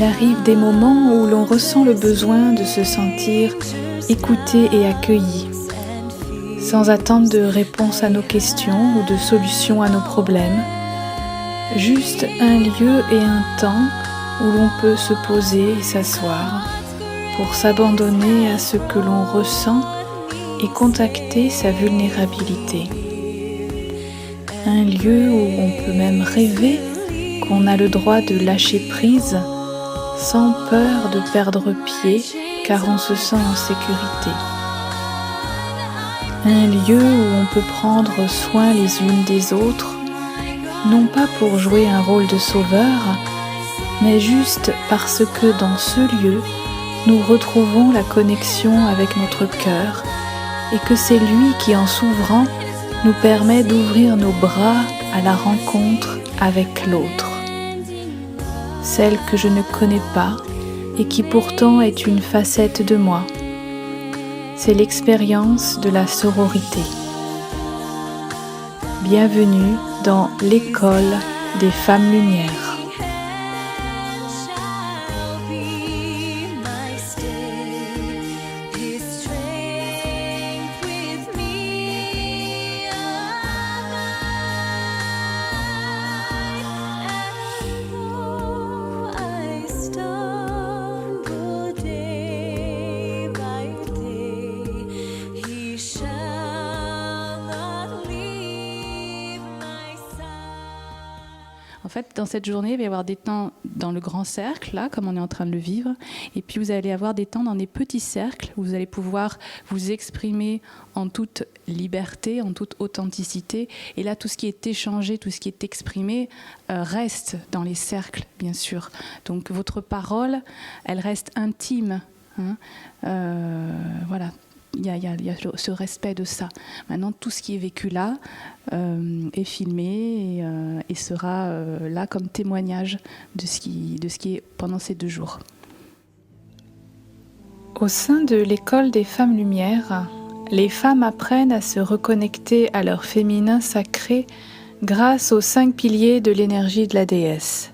Il arrive des moments où l'on ressent le besoin de se sentir écouté et accueilli, sans attendre de réponse à nos questions ou de solutions à nos problèmes. Juste un lieu et un temps où l'on peut se poser et s'asseoir pour s'abandonner à ce que l'on ressent et contacter sa vulnérabilité. Un lieu où on peut même rêver qu'on a le droit de lâcher prise sans peur de perdre pied car on se sent en sécurité. Un lieu où on peut prendre soin les unes des autres, non pas pour jouer un rôle de sauveur, mais juste parce que dans ce lieu, nous retrouvons la connexion avec notre cœur et que c'est lui qui, en s'ouvrant, nous permet d'ouvrir nos bras à la rencontre avec l'autre. Celle que je ne connais pas et qui pourtant est une facette de moi. C'est l'expérience de la sororité. Bienvenue dans l'école des femmes lumière. En fait, dans cette journée, il va y avoir des temps dans le grand cercle, là, comme on est en train de le vivre, et puis vous allez avoir des temps dans des petits cercles où vous allez pouvoir vous exprimer en toute liberté, en toute authenticité. Et là, tout ce qui est échangé, tout ce qui est exprimé reste dans les cercles, bien sûr. Donc, votre parole, elle reste intime. Voilà. Il y a ce respect de ça. Maintenant, tout ce qui est vécu là est filmé et sera là comme témoignage de ce qui est pendant ces 2 jours. Au sein de l'école des femmes lumières, les femmes apprennent à se reconnecter à leur féminin sacré grâce aux 5 piliers de l'énergie de la déesse.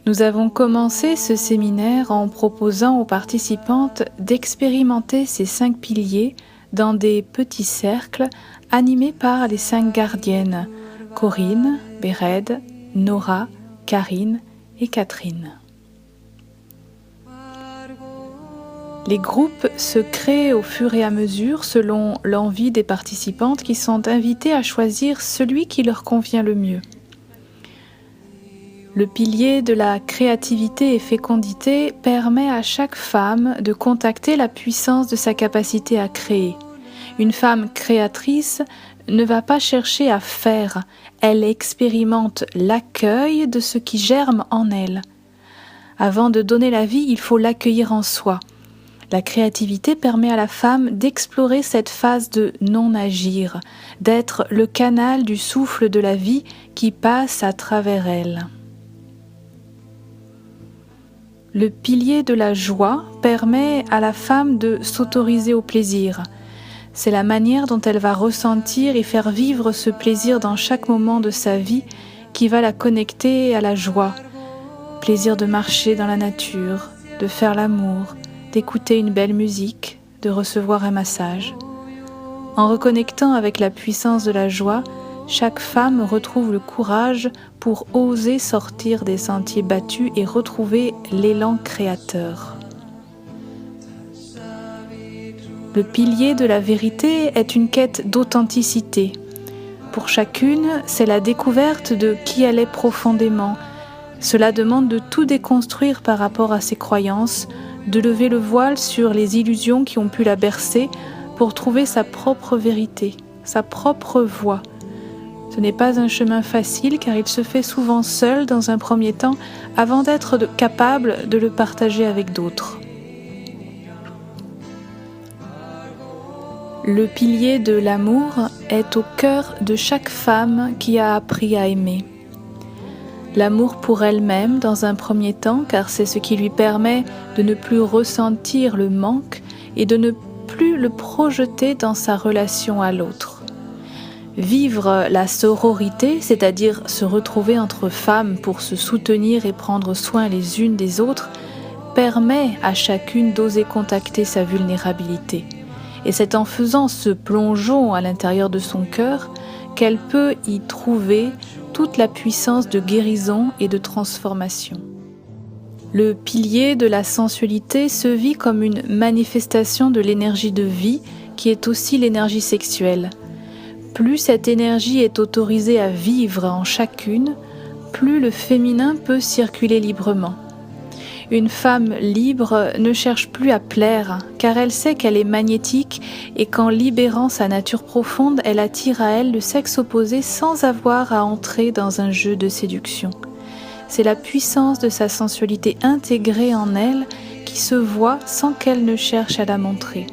Nous avons commencé ce séminaire en proposant aux participantes d'expérimenter ces 5 piliers dans des petits cercles animés par les 5 gardiennes, Corinne, Béred, Nora, Karine et Catherine. Les groupes se créent au fur et à mesure selon l'envie des participantes qui sont invitées à choisir celui qui leur convient le mieux. Le pilier de la créativité et fécondité permet à chaque femme de contacter la puissance de sa capacité à créer. Une femme créatrice ne va pas chercher à faire, elle expérimente l'accueil de ce qui germe en elle. Avant de donner la vie, il faut l'accueillir en soi. La créativité permet à la femme d'explorer cette phase de non-agir, d'être le canal du souffle de la vie qui passe à travers elle. Le pilier de la joie permet à la femme de s'autoriser au plaisir. C'est la manière dont elle va ressentir et faire vivre ce plaisir dans chaque moment de sa vie qui va la connecter à la joie. Plaisir de marcher dans la nature, de faire l'amour, d'écouter une belle musique, de recevoir un massage. En reconnectant avec la puissance de la joie, chaque femme retrouve le courage pour oser sortir des sentiers battus et retrouver l'élan créateur. Le pilier de la vérité est une quête d'authenticité. Pour chacune, c'est la découverte de qui elle est profondément. Cela demande de tout déconstruire par rapport à ses croyances, de lever le voile sur les illusions qui ont pu la bercer pour trouver sa propre vérité, sa propre voie. Ce n'est pas un chemin facile car il se fait souvent seul dans un premier temps avant d'être capable de le partager avec d'autres. Le pilier de l'amour est au cœur de chaque femme qui a appris à aimer. L'amour pour elle-même dans un premier temps car c'est ce qui lui permet de ne plus ressentir le manque et de ne plus le projeter dans sa relation à l'autre. Vivre la sororité, c'est-à-dire se retrouver entre femmes pour se soutenir et prendre soin les unes des autres, permet à chacune d'oser contacter sa vulnérabilité. Et c'est en faisant ce plongeon à l'intérieur de son cœur qu'elle peut y trouver toute la puissance de guérison et de transformation. Le pilier de la sensualité se vit comme une manifestation de l'énergie de vie qui est aussi l'énergie sexuelle. Plus cette énergie est autorisée à vivre en chacune, plus le féminin peut circuler librement. Une femme libre ne cherche plus à plaire, car elle sait qu'elle est magnétique et qu'en libérant sa nature profonde, elle attire à elle le sexe opposé sans avoir à entrer dans un jeu de séduction. C'est la puissance de sa sensualité intégrée en elle qui se voit sans qu'elle ne cherche à la montrer.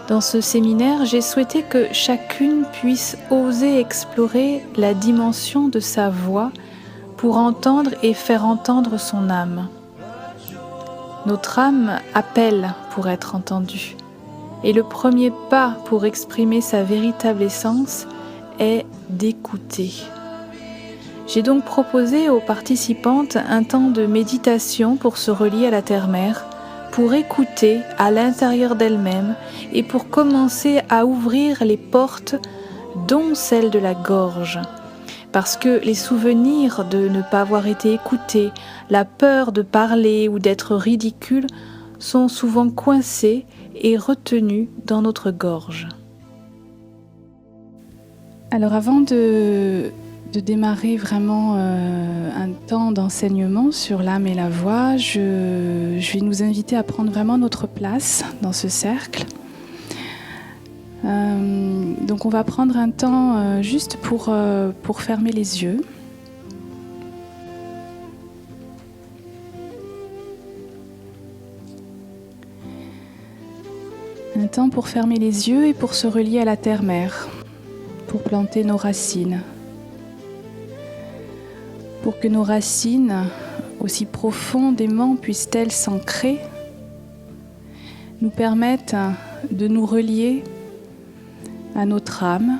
Dans ce séminaire, j'ai souhaité que chacune puisse oser explorer la dimension de sa voix pour entendre et faire entendre son âme. Notre âme appelle pour être entendue. Et le premier pas pour exprimer sa véritable essence est d'écouter. J'ai donc proposé aux participantes un temps de méditation pour se relier à la terre-mère, pour écouter à l'intérieur d'elle-même et pour commencer à ouvrir les portes, dont celle de la gorge. Parce que les souvenirs de ne pas avoir été écoutés, la peur de parler ou d'être ridicule sont souvent coincés et retenus dans notre gorge. Alors avant de démarrer vraiment un temps d'enseignement sur l'âme et la voix, je vais nous inviter à prendre vraiment notre place dans ce cercle. Donc on va prendre un temps juste pour fermer les yeux. Un temps pour fermer les yeux et pour se relier à la terre-mère, pour planter nos racines. Pour que nos racines, aussi profondément puissent-elles s'ancrer, nous permettent de nous relier à notre âme,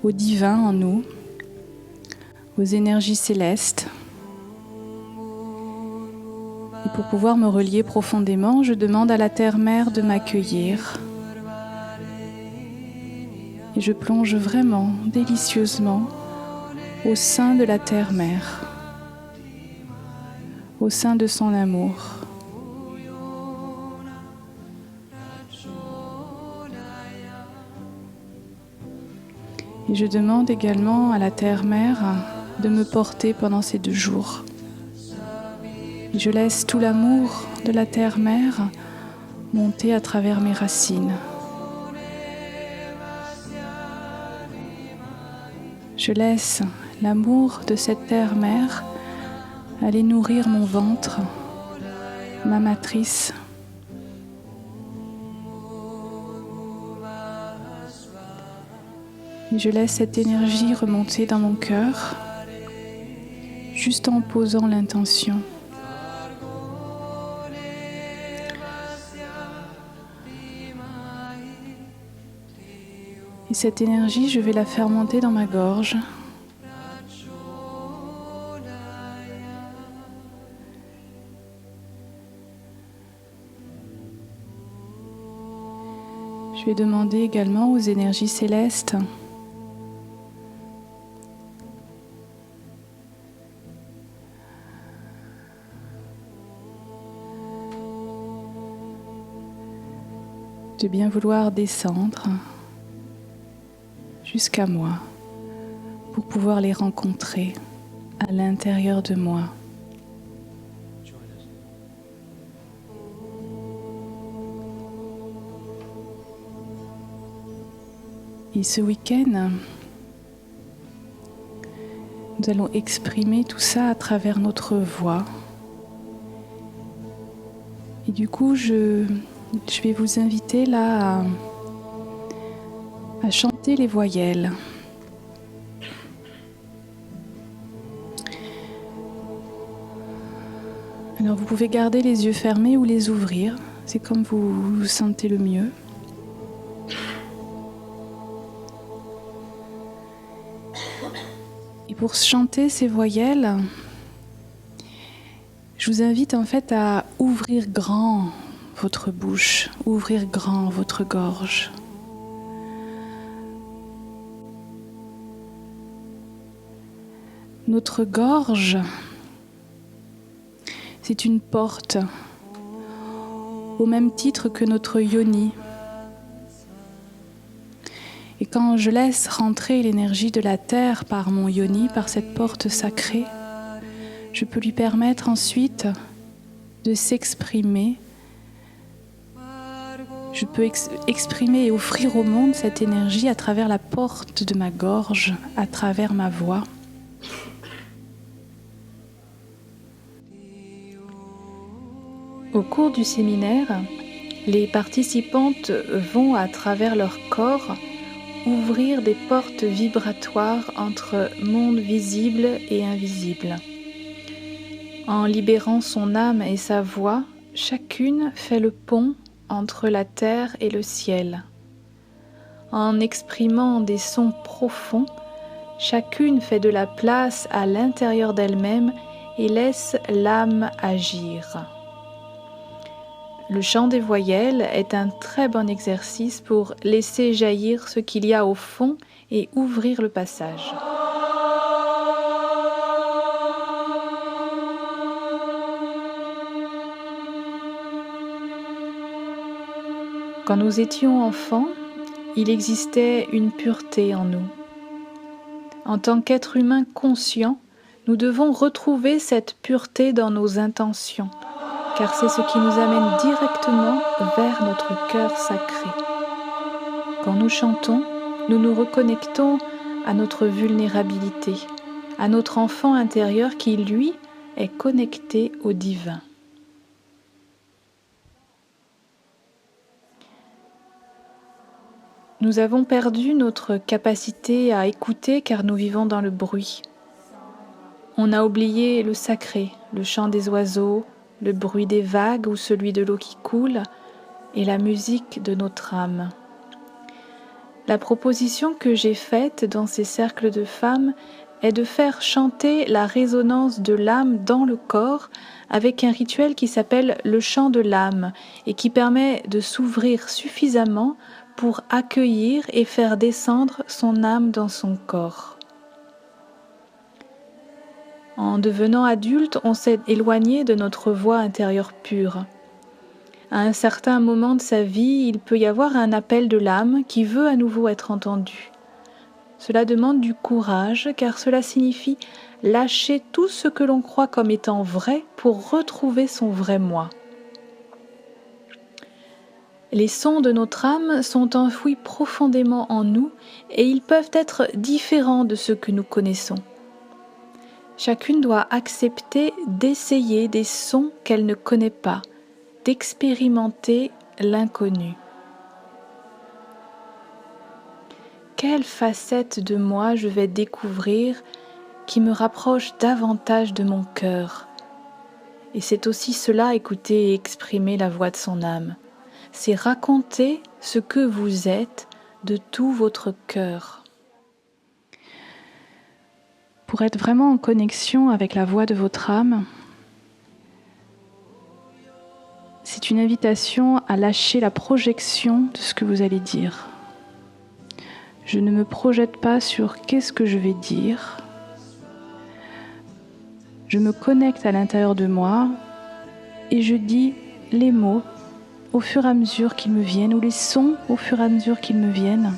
au divin en nous, aux énergies célestes. Et pour pouvoir me relier profondément, je demande à la terre-mère de m'accueillir. Et je plonge vraiment, délicieusement, au sein de la terre-mère, au sein de son amour. Et je demande également à la terre-mère de me porter pendant ces 2 jours. Et je laisse tout l'amour de la terre-mère monter à travers mes racines. Je laisse l'amour de cette terre-mère aller nourrir mon ventre, ma matrice. Et je laisse cette énergie remonter dans mon cœur, juste en posant l'intention. Et cette énergie, je vais la faire monter dans ma gorge. Je vais demander également aux énergies célestes de bien vouloir descendre jusqu'à moi pour pouvoir les rencontrer à l'intérieur de moi. Et ce week-end, nous allons exprimer tout ça à travers notre voix. Et du coup, je vais vous inviter là à chanter les voyelles. Alors vous pouvez garder les yeux fermés ou les ouvrir, c'est comme vous sentez le mieux. Et pour chanter ces voyelles, je vous invite en fait à ouvrir grand votre bouche, ouvrir grand votre gorge. Notre gorge, c'est une porte, au même titre que notre yoni. Et quand je laisse rentrer l'énergie de la terre par mon yoni, par cette porte sacrée, je peux lui permettre ensuite de s'exprimer. Je peux exprimer et offrir au monde cette énergie à travers la porte de ma gorge, à travers ma voix. Au cours du séminaire, les participantes vont à travers leur corps ouvrir des portes vibratoires entre monde visible et invisible. En libérant son âme et sa voix, chacune fait le pont entre la terre et le ciel. En exprimant des sons profonds, chacune fait de la place à l'intérieur d'elle-même et laisse l'âme agir. Le chant des voyelles est un très bon exercice pour laisser jaillir ce qu'il y a au fond et ouvrir le passage. Quand nous étions enfants, il existait une pureté en nous. En tant qu'être humain conscient, nous devons retrouver cette pureté dans nos intentions, car c'est ce qui nous amène directement vers notre cœur sacré. Quand nous chantons, nous nous reconnectons à notre vulnérabilité, à notre enfant intérieur qui, lui, est connecté au divin. Nous avons perdu notre capacité à écouter car nous vivons dans le bruit. On a oublié le sacré, le chant des oiseaux, le bruit des vagues ou celui de l'eau qui coule et la musique de notre âme. La proposition que j'ai faite dans ces cercles de femmes est de faire chanter la résonance de l'âme dans le corps avec un rituel qui s'appelle le chant de l'âme et qui permet de s'ouvrir suffisamment pour accueillir et faire descendre son âme dans son corps. En devenant adulte, on s'est éloigné de notre voix intérieure pure. À un certain moment de sa vie, il peut y avoir un appel de l'âme qui veut à nouveau être entendu. Cela demande du courage, car cela signifie lâcher tout ce que l'on croit comme étant vrai pour retrouver son vrai moi. Les sons de notre âme sont enfouis profondément en nous et ils peuvent être différents de ceux que nous connaissons. Chacune doit accepter d'essayer des sons qu'elle ne connaît pas, d'expérimenter l'inconnu. Quelle facette de moi je vais découvrir qui me rapproche davantage de mon cœur? Et c'est aussi cela, écouter et exprimer la voix de son âme. C'est raconter ce que vous êtes de tout votre cœur. Pour être vraiment en connexion avec la voix de votre âme, c'est une invitation à lâcher la projection de ce que vous allez dire. Je ne me projette pas sur qu'est-ce que je vais dire. Je me connecte à l'intérieur de moi et je dis les mots au fur et à mesure qu'ils me viennent ou les sons au fur et à mesure qu'ils me viennent.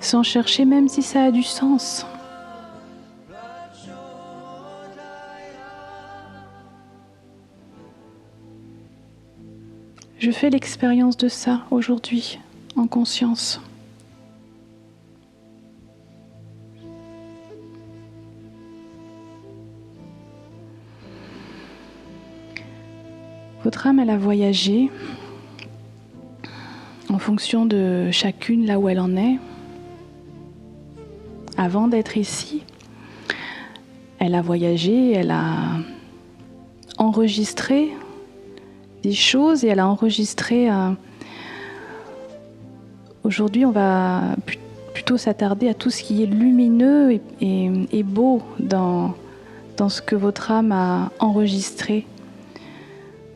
Sans chercher même si ça a du sens. Je fais l'expérience de ça aujourd'hui, en conscience. Votre âme, elle a voyagé en fonction de chacune là où elle en est. Avant d'être ici, elle a voyagé, elle a enregistré des choses et elle a enregistré. Aujourd'hui, on va plus plutôt s'attarder à tout ce qui est lumineux et beau dans ce que votre âme a enregistré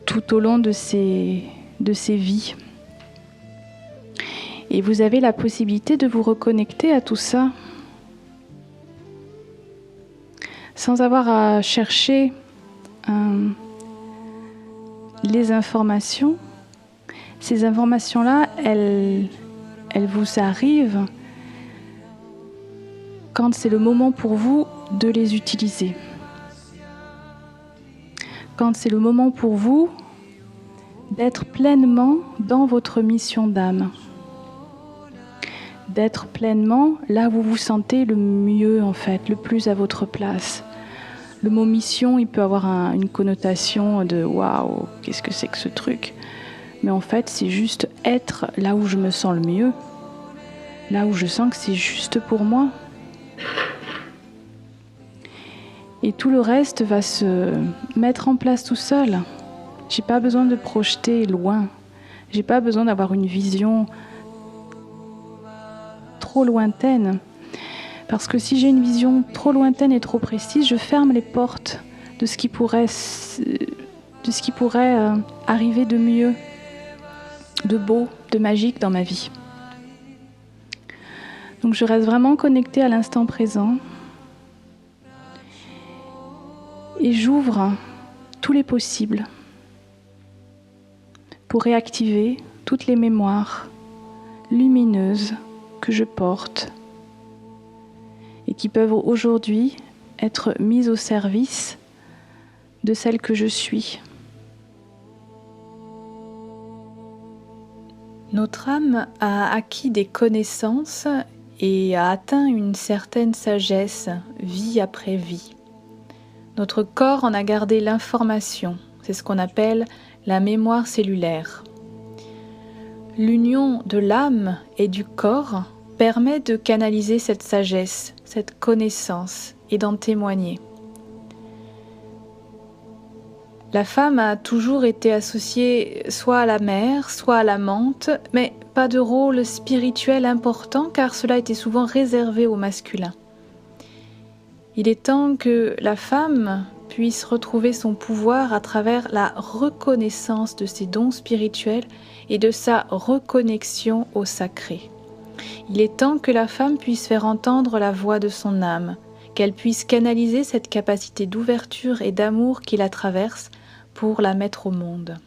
tout au long de ces vies. Et vous avez la possibilité de vous reconnecter à tout ça sans avoir à chercher les informations. Ces informations-là, elles vous arrivent quand c'est le moment pour vous de les utiliser. Quand c'est le moment pour vous d'être pleinement dans votre mission d'âme. D'être pleinement là où vous vous sentez le mieux, en fait, le plus à votre place. Le mot mission, il peut avoir une connotation de « waouh, qu'est-ce que c'est que ce truc ?» Mais en fait, c'est juste être là où je me sens le mieux, là où je sens que c'est juste pour moi. Et tout le reste va se mettre en place tout seul. J'ai pas besoin de projeter loin. J'ai pas besoin d'avoir une vision trop lointaine. Parce que si j'ai une vision trop lointaine et trop précise, je ferme les portes de ce qui pourrait arriver de mieux, de beau, de magique dans ma vie. Donc je reste vraiment connectée à l'instant présent et j'ouvre tous les possibles pour réactiver toutes les mémoires lumineuses que je porte et qui peuvent aujourd'hui être mises au service de celle que je suis. Notre âme a acquis des connaissances et a atteint une certaine sagesse, vie après vie. Notre corps en a gardé l'information, c'est ce qu'on appelle la mémoire cellulaire. L'union de l'âme et du corps permet de canaliser cette sagesse, cette connaissance et d'en témoigner. La femme a toujours été associée soit à la mère, soit à l'amante, mais pas de rôle spirituel important car cela était souvent réservé au masculin. Il est temps que la femme puisse retrouver son pouvoir à travers la reconnaissance de ses dons spirituels et de sa reconnexion au sacré. Il est temps que la femme puisse faire entendre la voix de son âme, qu'elle puisse canaliser cette capacité d'ouverture et d'amour qui la traverse pour la mettre au monde.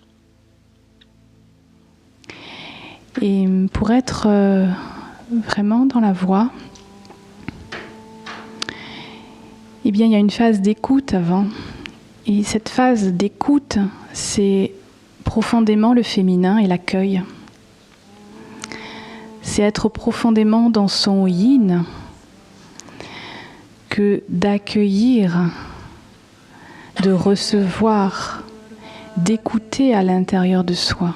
Et pour être vraiment dans la voie, eh bien, il y a une phase d'écoute avant. Et cette phase d'écoute, c'est profondément le féminin et l'accueil. C'est être profondément dans son yin que d'accueillir, de recevoir, d'écouter à l'intérieur de soi.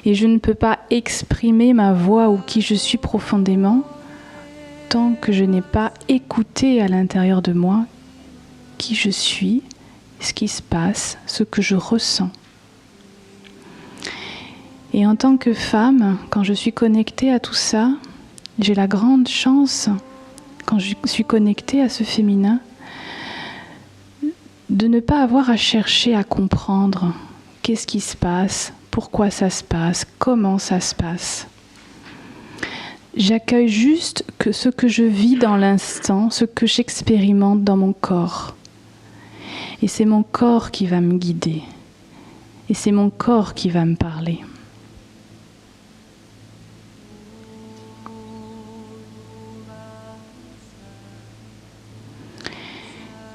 Et je ne peux pas exprimer ma voix ou qui je suis profondément tant que je n'ai pas écouté à l'intérieur de moi qui je suis, ce qui se passe, ce que je ressens. Et en tant que femme, quand je suis connectée à tout ça, j'ai la grande chance, quand je suis connectée à ce féminin, de ne pas avoir à chercher à comprendre qu'est-ce qui se passe, pourquoi ça se passe, comment ça se passe. J'accueille juste que ce que je vis dans l'instant, ce que j'expérimente dans mon corps. Et c'est mon corps qui va me guider. Et c'est mon corps qui va me parler.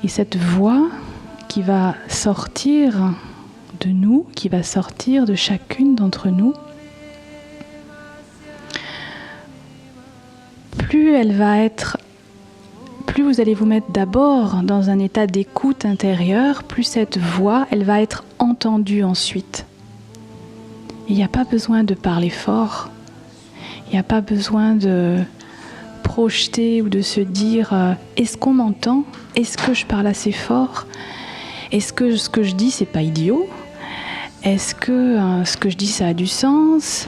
Et cette voix qui va sortir de nous, qui va sortir de chacune d'entre nous, plus vous allez vous mettre d'abord dans un état d'écoute intérieure, plus cette voix, elle va être entendue ensuite. Il n'y a pas besoin de parler fort, il n'y a pas besoin de projeter ou de se dire est-ce qu'on m'entend? Est-ce que je parle assez fort? Est-ce que ce que je dis c'est pas idiot? Est-ce que ce que je dis ça a du sens?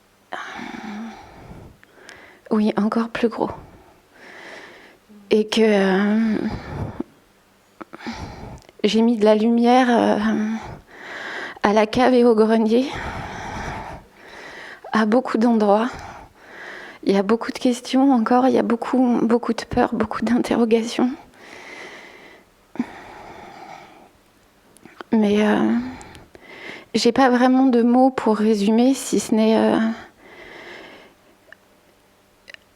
Oui, encore plus gros. Et que j'ai mis de la lumière à la cave et au grenier, à beaucoup d'endroits. Il y a beaucoup de questions encore, il y a beaucoup de peur, beaucoup d'interrogations. Mais j'ai pas vraiment de mots pour résumer, si ce n'est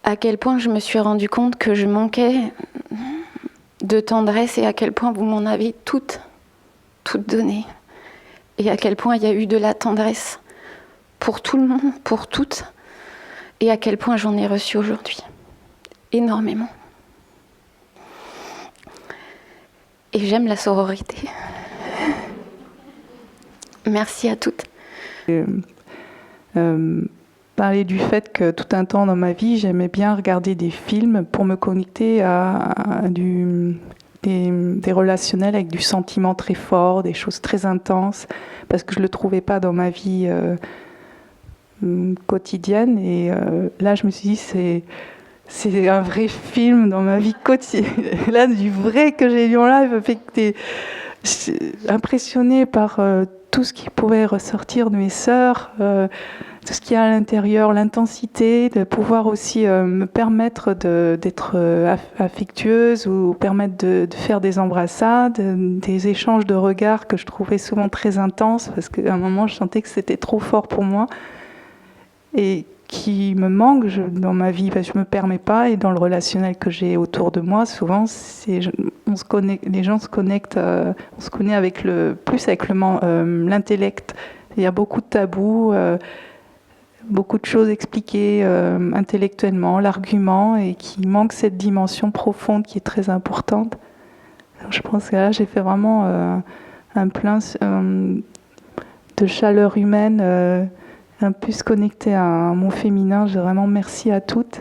à quel point je me suis rendu compte que je manquais de tendresse et à quel point vous m'en avez toutes donné. Et à quel point il y a eu de la tendresse pour tout le monde, pour toutes. Et à quel point j'en ai reçu aujourd'hui. Énormément. Et j'aime la sororité. Merci à toutes. Parler du fait que tout un temps dans ma vie, j'aimais bien regarder des films pour me connecter à des relationnels avec du sentiment très fort, des choses très intenses, parce que je ne le trouvais pas dans ma vie quotidienne. Et là, je me suis dit, c'est un vrai film dans ma vie quotidienne. Là, du vrai que j'ai vu en live, fait que t'es impressionnée par tout ce qui pouvait ressortir de mes sœurs, tout ce qu'il y a à l'intérieur, l'intensité, de pouvoir aussi me permettre d'être affectueuse ou permettre de faire des embrassades, des échanges de regards que je trouvais souvent très intenses parce qu'à un moment je sentais que c'était trop fort pour moi et qui me manque dans ma vie, parce que je me permets pas, et dans le relationnel que j'ai autour de moi, souvent les gens se connectent, on se connaît plus avec l'intellect. Il y a beaucoup de tabous, beaucoup de choses expliquées intellectuellement, l'argument, et qui manque cette dimension profonde qui est très importante. Alors, je pense que là, j'ai fait vraiment un plein de chaleur humaine, un peu se connecter à mon féminin. J'ai vraiment merci à toutes.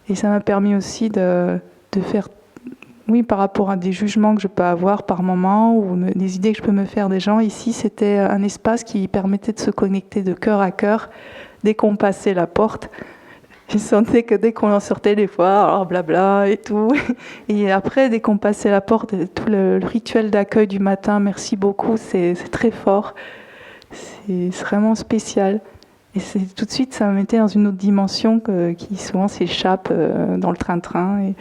Et ça m'a permis aussi de faire, oui, par rapport à des jugements que je peux avoir par moment ou des idées que je peux me faire des gens. Ici, c'était un espace qui permettait de se connecter de cœur à cœur. Dès qu'on passait la porte, je sentais que dès qu'on en sortait des fois, alors blabla et tout. Et après, dès qu'on passait la porte, tout le rituel d'accueil du matin, merci beaucoup, c'est très fort. C'est vraiment spécial. Et tout de suite, ça me mettait dans une autre dimension qui souvent s'échappe dans le train-train. Et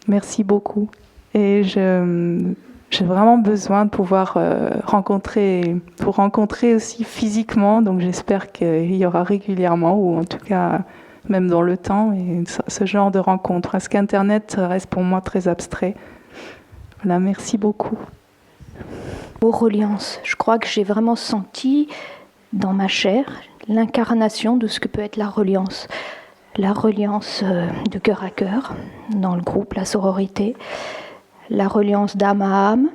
merci beaucoup. Et j'ai vraiment besoin de pouvoir rencontrer aussi physiquement. Donc j'espère qu'il y aura régulièrement, ou en tout cas même dans le temps, et ce genre de rencontre. Parce qu'Internet reste pour moi très abstrait. Voilà, merci beaucoup. Aux reliances, je crois que j'ai vraiment senti dans ma chair l'incarnation de ce que peut être la reliance. La reliance de cœur à cœur, dans le groupe, la sororité, la reliance d'âme à âme,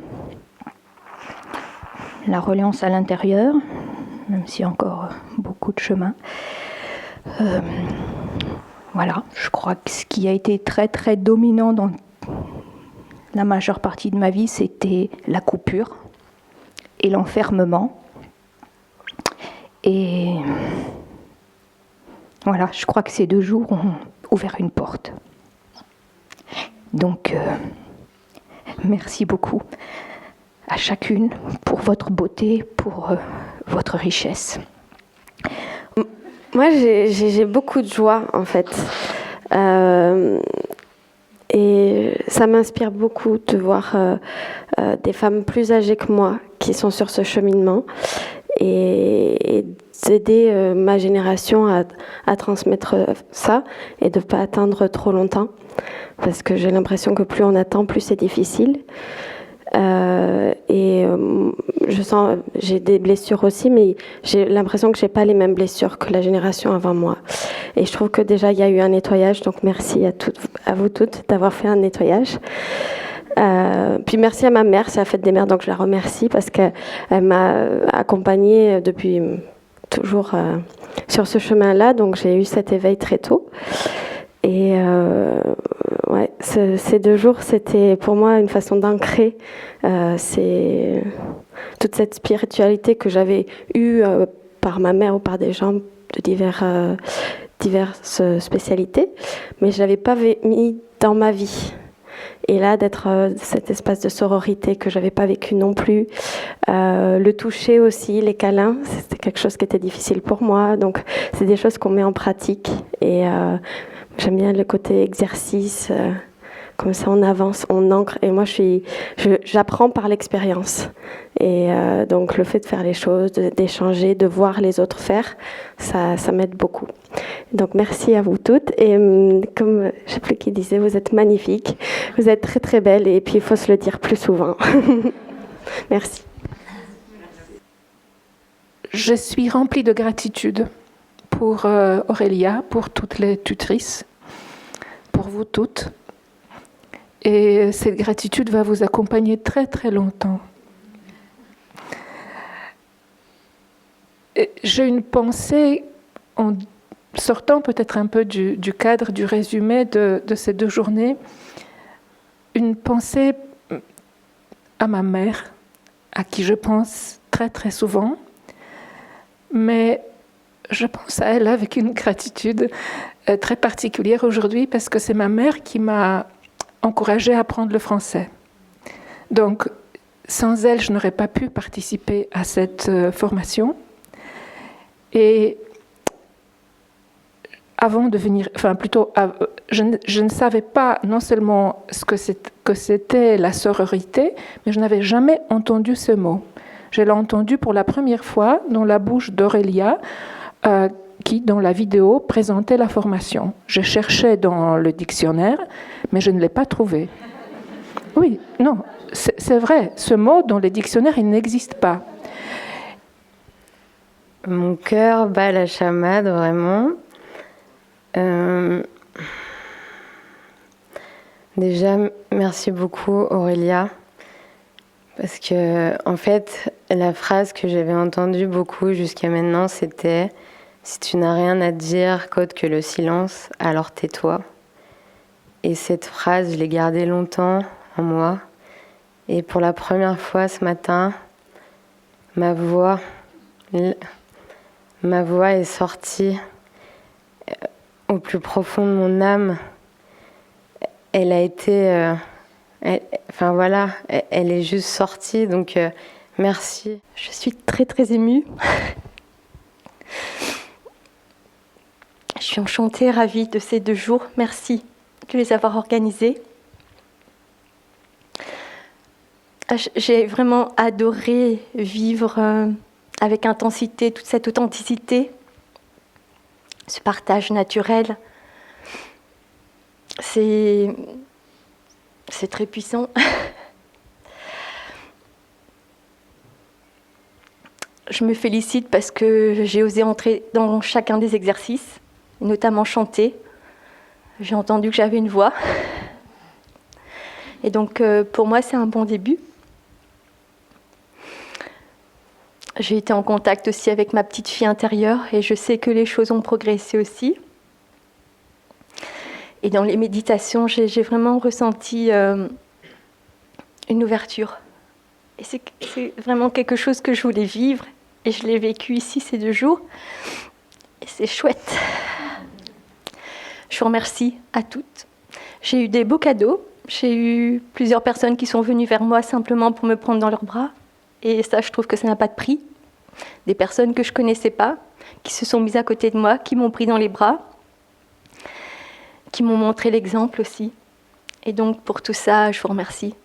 la reliance à l'intérieur, même s'il y a encore beaucoup de chemin. Voilà, je crois que ce qui a été très très dominant dans la majeure partie de ma vie, c'était la coupure et l'enfermement. Et voilà, je crois que ces 2 jours ont ouvert une porte. Donc, merci beaucoup à chacune pour votre beauté, pour votre richesse. Moi, j'ai beaucoup de joie, en fait. Et ça m'inspire beaucoup de voir des femmes plus âgées que moi qui sont sur ce cheminement et d'aider ma génération à transmettre ça et de ne pas attendre trop longtemps. Parce que j'ai l'impression que plus on attend, plus c'est difficile. Je sens, j'ai des blessures aussi, mais j'ai l'impression que j'ai pas les mêmes blessures que la génération avant moi. Et je trouve que déjà il y a eu un nettoyage, donc merci à vous toutes d'avoir fait un nettoyage. Puis merci à ma mère, c'est la fête des mères, donc je la remercie parce qu'elle m'a accompagnée depuis toujours sur ce chemin-là, donc j'ai eu cet éveil très tôt. Et ouais, ces 2 jours, c'était pour moi une façon d'ancrer c'est toute cette spiritualité que j'avais eue par ma mère ou par des gens de diverses spécialités, mais je ne l'avais pas mis dans ma vie. Et là, d'être cet espace de sororité que je n'avais pas vécu non plus, le toucher aussi, les câlins, c'était quelque chose qui était difficile pour moi. Donc, c'est des choses qu'on met en pratique. Et j'aime bien le côté exercice, comme ça on avance, on ancre. Et moi, j'apprends par l'expérience. Et donc, le fait de faire les choses, d'échanger, de voir les autres faire, ça m'aide beaucoup. Donc, merci à vous toutes. Et comme je ne sais plus qui disait, vous êtes magnifiques, vous êtes très très belles. Et puis, il faut se le dire plus souvent. Merci. Je suis remplie de gratitude pour Aurélia, pour toutes les tutrices, pour vous toutes. Et cette gratitude va vous accompagner très très longtemps. Et j'ai une pensée, en sortant peut-être un peu du cadre, du résumé de ces 2 journées, une pensée à ma mère, à qui je pense très très souvent, mais je pense à elle avec une gratitude très particulière aujourd'hui parce que c'est ma mère qui m'a encouragée à apprendre le français. Donc, sans elle, je n'aurais pas pu participer à cette formation. Et avant de venir, enfin plutôt, je ne savais pas non seulement que c'était la sororité, mais je n'avais jamais entendu ce mot. Je l'ai entendu pour la première fois dans la bouche d'Aurélia, qui, dans la vidéo, présentait la formation. Je cherchais dans le dictionnaire, mais je ne l'ai pas trouvé. Oui, non, c'est vrai, ce mot, dans les dictionnaires, il n'existe pas. Mon cœur bat la chamade, vraiment. Déjà, merci beaucoup Aurélia, parce que en fait, la phrase que j'avais entendue beaucoup jusqu'à maintenant, c'était « Si tu n'as rien à dire qu'autre que le silence, alors tais-toi ». Et cette phrase, je l'ai gardée longtemps en moi. Et pour la première fois ce matin, ma voix est sortie au plus profond de mon âme. Elle a été... enfin voilà, elle est juste sortie, donc merci. Je suis très très émue. Je suis enchantée, ravie de ces 2 jours. Merci de les avoir organisés. J'ai vraiment adoré vivre avec intensité toute cette authenticité, ce partage naturel. C'est très puissant. Je me félicite parce que j'ai osé entrer dans chacun des exercices, notamment chanter. J'ai entendu que j'avais une voix. Et donc, pour moi, c'est un bon début. J'ai été en contact aussi avec ma petite fille intérieure et je sais que les choses ont progressé aussi. Et dans les méditations, j'ai vraiment ressenti une ouverture. Et c'est vraiment quelque chose que je voulais vivre. Et je l'ai vécu ici ces 2 jours. Et c'est chouette. Je vous remercie à toutes. J'ai eu des beaux cadeaux. J'ai eu plusieurs personnes qui sont venues vers moi simplement pour me prendre dans leurs bras. Et ça, je trouve que ça n'a pas de prix. Des personnes que je ne connaissais pas, qui se sont mises à côté de moi, qui m'ont pris dans les bras, qui m'ont montré l'exemple aussi. Et donc, pour tout ça, je vous remercie.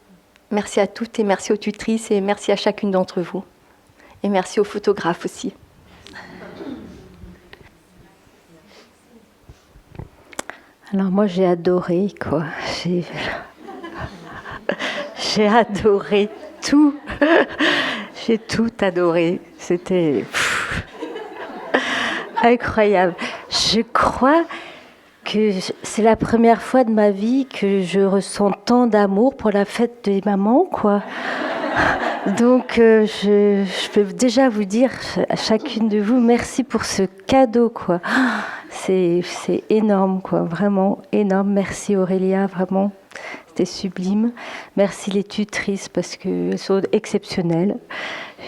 Merci à toutes et merci aux tutrices et merci à chacune d'entre vous. Et merci aux photographes aussi. Alors moi, j'ai adoré, quoi. J'ai adoré tout. J'ai tout adoré. C'était incroyable. Je crois que c'est la première fois de ma vie que je ressens tant d'amour pour la fête des mamans, quoi. Donc, je peux déjà vous dire à chacune de vous, merci pour ce cadeau, quoi. C'est énorme, quoi, vraiment énorme. Merci Aurélia, vraiment, c'était sublime. Merci les tutrices parce qu'elles sont exceptionnelles.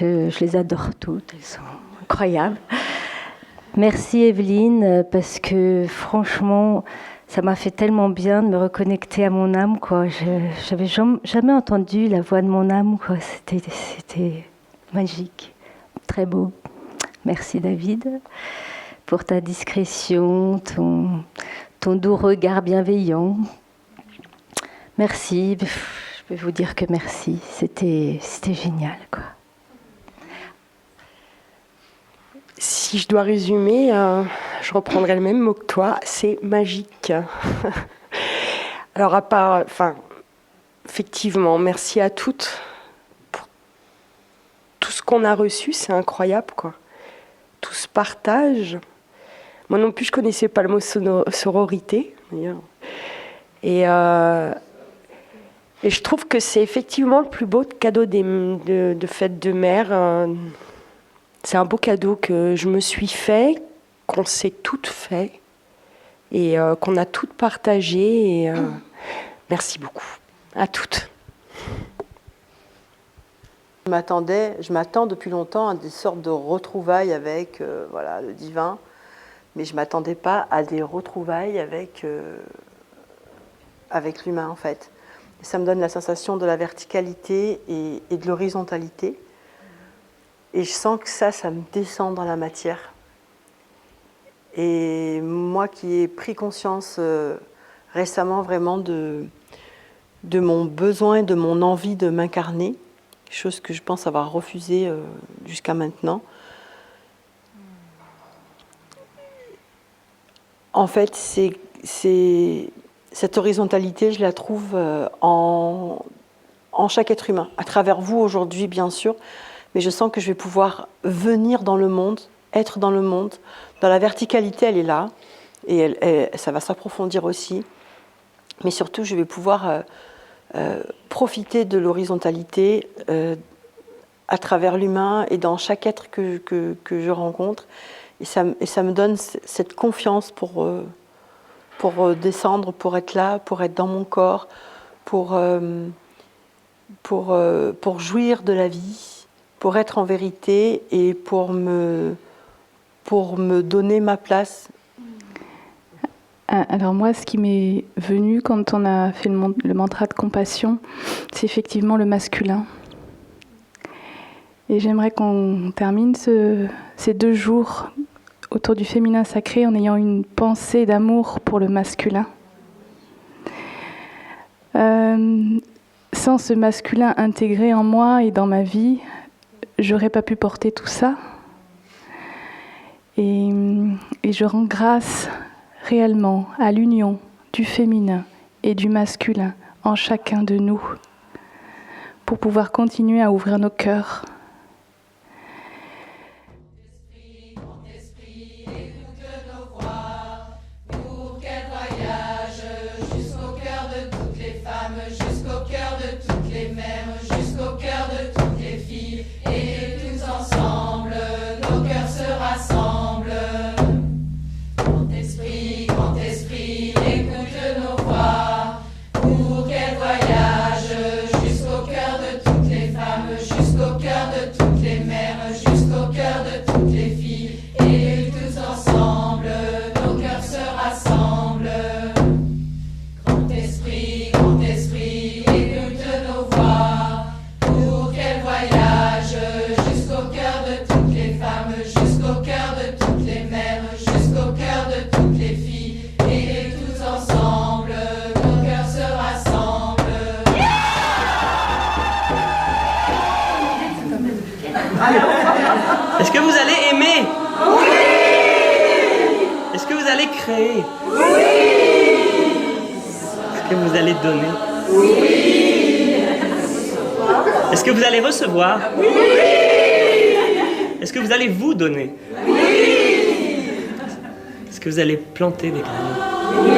Je les adore toutes, elles sont incroyables. Merci Evelyne, parce que franchement, ça m'a fait tellement bien de me reconnecter à mon âme, quoi. J'avais jamais entendu la voix de mon âme, quoi. C'était magique, très beau. Merci David pour ta discrétion, ton doux regard bienveillant. Merci, je peux vous dire que merci, c'était génial, quoi. Si je dois résumer, je reprendrai le même mot que toi, c'est magique. Alors effectivement, merci à toutes pour tout ce qu'on a reçu, c'est incroyable, quoi. Tout ce partage. Moi non plus, je connaissais pas le mot sororité, d'ailleurs. Et je trouve que c'est effectivement le plus beau cadeau de fête de mère. C'est un beau cadeau que je me suis fait, qu'on s'est toutes fait et qu'on a toutes partagé. Et, merci beaucoup à toutes. Je m'attends depuis longtemps à des sortes de retrouvailles avec le divin, mais je ne m'attendais pas à des retrouvailles avec l'humain en fait. Et ça me donne la sensation de la verticalité et de l'horizontalité. Et je sens que ça me descend dans la matière. Et moi qui ai pris conscience récemment vraiment de mon besoin, de mon envie de m'incarner, chose que je pense avoir refusée jusqu'à maintenant. En fait, cette horizontalité, je la trouve en chaque être humain, à travers vous aujourd'hui bien sûr, mais je sens que je vais pouvoir venir dans le monde, être dans le monde. Dans la verticalité, elle est là, et ça va s'approfondir aussi. Mais surtout, je vais pouvoir profiter de l'horizontalité à travers l'humain et dans chaque être que je rencontre. Et ça me donne cette confiance pour descendre, pour être là, pour être dans mon corps, pour jouir de la vie, pour être en vérité et pour me donner ma place. Alors moi, ce qui m'est venu quand on a fait le mantra de compassion, c'est effectivement le masculin. Et j'aimerais qu'on termine ces 2 jours autour du féminin sacré en ayant une pensée d'amour pour le masculin. Sans ce masculin intégré en moi et dans ma vie, j'aurais pas pu porter tout ça. Et je rends grâce réellement à l'union du féminin et du masculin en chacun de nous pour pouvoir continuer à ouvrir nos cœurs. Est-ce que vous allez aimer? Oui! Est-ce que vous allez créer? Oui! Est-ce que vous allez donner? Oui! Est-ce que vous allez recevoir? Oui! Est-ce que vous allez vous donner? Oui! Est-ce que vous allez planter des graines? Oui!